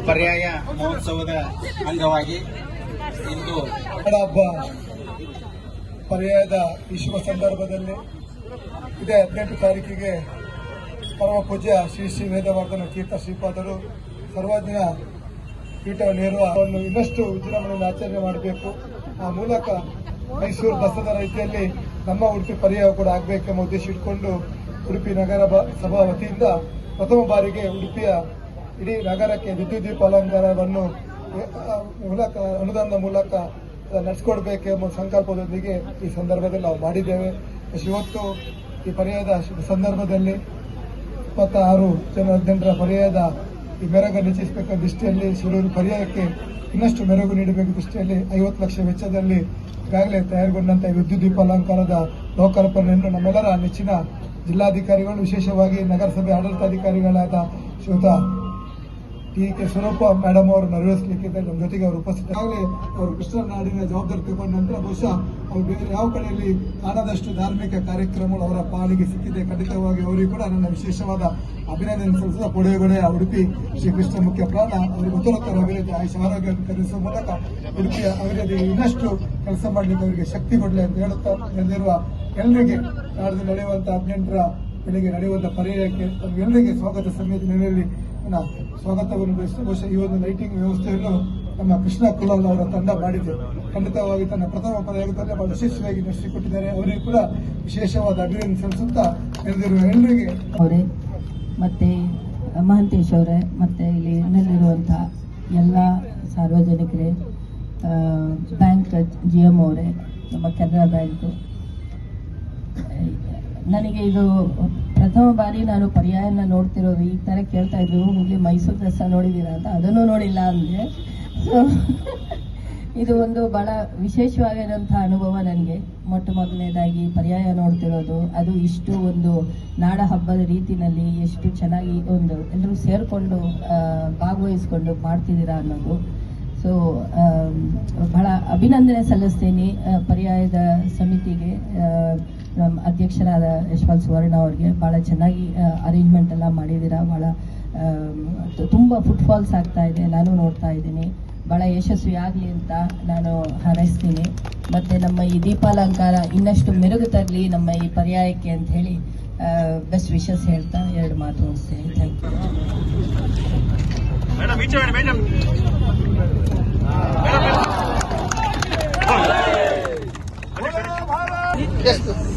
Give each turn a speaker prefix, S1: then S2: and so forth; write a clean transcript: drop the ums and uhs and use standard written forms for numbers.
S1: ಪರ್ಯಾಯ ಮಹೋತ್ಸವದ ಅಂಗವಾಗಿ ಇಂದು
S2: ಹಬ್ಬ ಪರ್ಯಾಯದ ಈ ಶುಭ ಸಂದರ್ಭದಲ್ಲಿ ಇದೇ 18 ತಾರೀಕಿಗೆ ಪರಮ ಪೂಜ್ಯ ಶ್ರೀ ಶ್ರೀ ವೇದವರ್ಧನ ತೀರ್ಥ ಶ್ರೀಪಾದರು ಸರ್ವಜ್ಞ ಪೀಠವನ್ನು ನೇರುವನ್ನು ಇನ್ನಷ್ಟು ವಿಜೃಂಭಣೆಯಿಂದ ಆಚರಣೆ ಮಾಡಬೇಕು. ಆ ಮೂಲಕ ಮೈಸೂರು ದಸರಾ ರೀತಿಯಲ್ಲಿ ನಮ್ಮ ಉಡುಪಿ ಪರ್ಯಾಯ ಕೂಡ ಆಗಬೇಕೆಂಬ ಉದ್ದೇಶ ಇಟ್ಕೊಂಡು ಉಡುಪಿ ನಗರ ಸಭಾ ವತಿಯಿಂದ ಪ್ರಥಮ ಬಾರಿಗೆ ಉಡುಪಿಯ ಇಡೀ ನಗರಕ್ಕೆ ವಿದ್ಯುತ್ ದೀಪ ಅಲಂಕಾರವನ್ನು ಮೂಲಕ ಅನುದಾನದ ಮೂಲಕ ನಡೆಸಿಕೊಡ್ಬೇಕೆಂಬ ಸಂಕಲ್ಪದೊಂದಿಗೆ ಈ ಸಂದರ್ಭದಲ್ಲಿ ನಾವು ಮಾಡಿದ್ದೇವೆ. ಇವತ್ತು ಈ ಪರ್ಯಾಯದ ಸಂದರ್ಭದಲ್ಲಿ 26 ಜನರ ಪರ್ಯಾಯದ ಈ ಮೆರಗು ನಿಶ್ಚಯಿಸಬೇಕೆಂಬ ದೃಷ್ಟಿಯಲ್ಲಿ ಶಿರೂರು ಪರ್ಯಾಯಕ್ಕೆ ಇನ್ನಷ್ಟು ಮೆರಗು ನೀಡಬೇಕು ದೃಷ್ಟಿಯಲ್ಲಿ 50 ಲಕ್ಷ ವೆಚ್ಚದಲ್ಲಿ ಈಗಾಗಲೇ ತಯಾರುಗೊಂಡಂತಹ ವಿದ್ಯುತ್ ದೀಪ ಅಲಂಕಾರದ ಲೋಕಾರ್ಪಣೆಯನ್ನು ನಮ್ಮೆಲ್ಲರ ನೆಚ್ಚಿನ ಜಿಲ್ಲಾಧಿಕಾರಿಗಳು, ವಿಶೇಷವಾಗಿ ನಗರಸಭೆ ಆಡಳಿತಾಧಿಕಾರಿಗಳಾದ ಶ್ರೀಯುತ ಟಿ.ಕೆ. ಸ್ವರೂಪ ಮೇಡಮ್ ಅವರು ನೆರವೇರಿಸಲಿಕ್ಕೆ ನಮ್ಮ ಜೊತೆಗೆ ಅವರು ಉಪಸ್ಥಿತರಾಗಲಿ. ಅವರು ಕೃಷ್ಣ ನಾಡಿನ ಜವಾಬ್ದಾರಿ ತಗೊಂಡ ನಂತರ ಬಹುಶಃ ಅವರು ಬೇರೆ ಯಾವ ಕಡೆಯಲ್ಲಿ ಕಾಣದಷ್ಟು ಧಾರ್ಮಿಕ ಕಾರ್ಯಕ್ರಮಗಳು ಅವರ ಪಾಲಿಗೆ ಸಿಕ್ಕಿದೆ. ಖಂಡಿತವಾಗಿ ಅವರಿಗೂ ಕೂಡ ನನ್ನ ವಿಶೇಷವಾದ ಅಭಿನಂದನೆ ಸಲ್ಲಿಸಿದ ಕೊಡುಗೆಗೊಡೆ ಉಡುಪಿ ಶ್ರೀಕೃಷ್ಣ ಮುಖ್ಯ ಪ್ರಾಣ ಅವರಿಗೆ ಉತ್ತರೋತ್ತರ ಅಭಿವೃದ್ಧಿ ಆಯುಷ ಆರೋಗ್ಯ ಕಲಿಸುವ ಮೂಲಕ ಉಡುಪಿಯ ಅಭಿವೃದ್ಧಿ ಇನ್ನಷ್ಟು ಕೆಲಸ ಮಾಡಲಿಕ್ಕೆ ಅವರಿಗೆ ಶಕ್ತಿ ಕೊಡಲಿ ಅಂತ ಹೇಳುತ್ತಾ ನೆರೆದಿರುವ ಎಲ್ಲರಿಗೆ ನಾಡಿದ್ದು ನಡೆಯುವಂತಹ 18ರ ಬೆಳಿಗ್ಗೆ ನಡೆಯುವಂತಹ ಪರ್ಯಾಯಕ್ಕೆ ಎಲ್ಲರಿಗೆ ಸ್ವಾಗತ ಸಮಿತಿ ನೆಲೆಯಲ್ಲಿ ಸ್ವಾಗತವನ್ನು ಬಯಸಿ ಬಹುಶಃ ಈ ಒಂದು ಲೈಟಿಂಗ್ ವ್ಯವಸ್ಥೆಯನ್ನು ನಮ್ಮ ಕೃಷ್ಣ ಕುಲಾಲ್ ಅವರ ತಂಡ ಮಾಡಿದೆ. ಖಂಡಿತವಾಗಿ ತನ್ನ ಪ್ರಥಮ ಪರ್ಯಾಯದಲ್ಲಿ ಬಹಳ ಯಶಸ್ವಿಯಾಗಿ ನಡೆಸಿಕೊಟ್ಟಿದ್ದಾರೆ. ಅವರಿಗೂ ಕೂಡ ವಿಶೇಷವಾದ ಅಭಿನಂದನೆ ಸಲ್ಲಿಸುತ್ತಾ ನೆರೆದಿರುವ ಎಲ್ಲರಿಗೆ
S3: ಅವರೇ ಮತ್ತೆ ಮಹಂತೇಶ್ ಅವರೇ ಮತ್ತೆ ಇಲ್ಲಿ ನಲ್ಲಿರುವಂತಹ ಎಲ್ಲ ಸಾರ್ವಜನಿಕರೇ, ಬ್ಯಾಂಕ್ GM ಅವರೇ, ನಮ್ಮ ಕೆನರಾ ಬ್ಯಾಂಕು, ನನಗೆ ಇದು ಪ್ರಥಮ ಬಾರಿ ನಾನು ಪರ್ಯಾಯನ ನೋಡ್ತಿರೋದು. ಈ ಥರ ಕೇಳ್ತಾ ಇದ್ರು, ಇಲ್ಲಿ ಮೈಸೂರು ದಸರಾ ನೋಡಿದ್ದೀರಾ ಅಂತ, ಅದನ್ನು ನೋಡಿಲ್ಲ ಅಂದೆ. ಸೊ ಇದು ಒಂದು ಬಹಳ ವಿಶೇಷವಾಗಿರೋಂಥ ಅನುಭವ ನನಗೆ. ಮೊಟ್ಟ ಮೊದಲನೇದಾಗಿ ಪರ್ಯಾಯ ನೋಡ್ತಿರೋದು, ಅದು ಇಷ್ಟು ಒಂದು ನಾಡ ಹಬ್ಬದ ರೀತಿಯಲ್ಲಿ ಎಷ್ಟು ಚೆನ್ನಾಗಿ ಒಂದು ಎಲ್ಲರೂ ಸೇರಿಕೊಂಡು ಭಾಗವಹಿಸ್ಕೊಂಡು ಮಾಡ್ತಿದ್ದೀರಾ ಅನ್ನೋದು. ಸೊ ಬಹಳ ಅಭಿನಂದನೆ ಸಲ್ಲಿಸ್ತೀನಿ ಪರ್ಯಾಯದ ಸಮಿತಿಗೆ, ನಮ್ಮ ಅಧ್ಯಕ್ಷರಾದ ಯಶಪಾಲ್ ಸುವರ್ಣ ಅವ್ರಿಗೆ. ಭಾಳ ಚೆನ್ನಾಗಿ ಅರೇಂಜ್ಮೆಂಟ್ ಎಲ್ಲ ಮಾಡಿದ್ದೀರಾ. ಭಾಳ ತುಂಬ ಫುಟ್ಫಾಲ್ಸ್ ಆಗ್ತಾ ಇದೆ, ನಾನು ನೋಡ್ತಾ ಇದ್ದೀನಿ. ಭಾಳ ಯಶಸ್ವಿ ಆಗಲಿ ಅಂತ ನಾನು ಹಾರೈಸ್ತೀನಿ. ಮತ್ತು ನಮ್ಮ ಈ ದೀಪಾಲಂಕಾರ ಇನ್ನಷ್ಟು ಮೆರುಗು ತರಲಿ ನಮ್ಮ ಈ ಪರ್ಯಾಯಕ್ಕೆ ಅಂತ ಹೇಳಿ ಬೆಸ್ಟ್ ವಿಶಸ್ ಹೇಳ್ತಾ 2 ಮಾತು ಮುಗಿಸ್ತೇನೆ. Thank you.